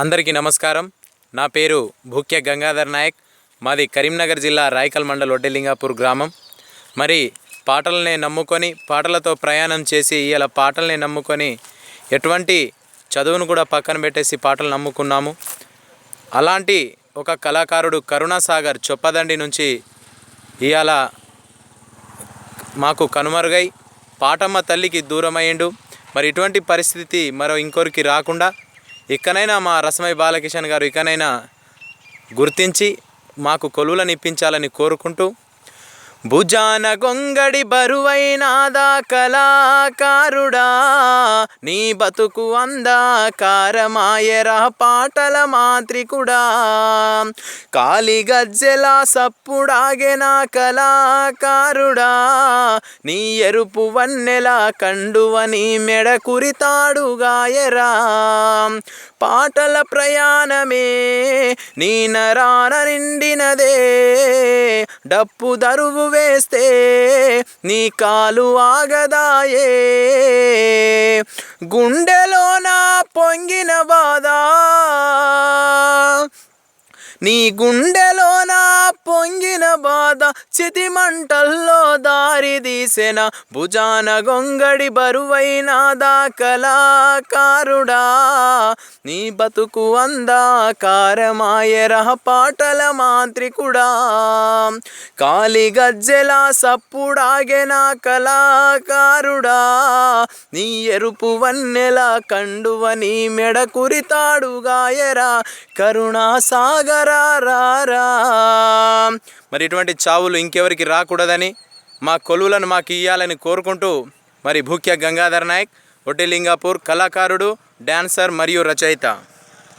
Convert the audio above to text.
అందరికీ నమస్కారం. నా పేరు భూక్య గంగాధర్ నాయక్. మాది కరీంనగర్ జిల్లా రాయకల్ మండల్ ఒడ్డెలింగాపూర్ గ్రామం. మరి పాటలనే నమ్ముకొని పాటలతో ప్రయాణం చేసి ఇలా పాటలనే నమ్ముకొని ఎటువంటి చదువును కూడా పక్కన పెట్టేసి పాటలు నమ్ముకున్నాము. అలాంటి ఒక కళాకారుడు కరుణాసాగర్ చొప్పదండి నుంచి ఇవాళ మాకు కనుమరుగై పాటమ్మ తల్లికి దూరమయ్యిండు. మరి ఇటువంటి పరిస్థితి మరో ఇంకొరికి రాకుండా ఇకనైనా మా రసమై బాలకిషన్ గారు ఇకనైనా గుర్తించి మాకు కొలువులను ఇప్పించాలని కోరుకుంటూ, భుజాన గొంగడి బరువైనాదా కళాకారుడా, నీ బతుకు అందాకారమాయరా పాటల మాంత్రికుడా, కాలి గజ్జెల సప్పుడాగెనా కళాకారుడా, నీ ఎరుపు వన్నెల కండువని మెడ కురితాడుగాయరా, పాటల ప్రయాణమే నీ నరాన నిండినదే, డప్పు దరువు వేస్తే నీ కాలు ఆగదాయే, గుండెలోన పొంగిన బాధ నీ గుండెలోన పొంగిన బాధ చితిమంటల్లో దారి తీసెన, భుజాన గొంగడి బరువైనాదా కళాకారుడా, నీ బతుకు అందాకారమాయరా పాటల మాంత్రికుడా, కాలి గజ్జెల సప్పుడాగెనా కళాకారుడా, నీ ఎరుపు వన్నెల కండువని మెడ కురితాడుగాయరా కరుణాసాగర రారా. మరి ఇటువంటి చావులు ఇంకెవరికి రాకూడదని మా కొలువులను మాకు ఇవ్వాలని కోరుకుంటూ, మరి భూక్య గంగాధర్ నాయక్ ఒడ్డెలింగాపూర్, కళాకారుడు, డాన్సర్ మరియు రచయిత.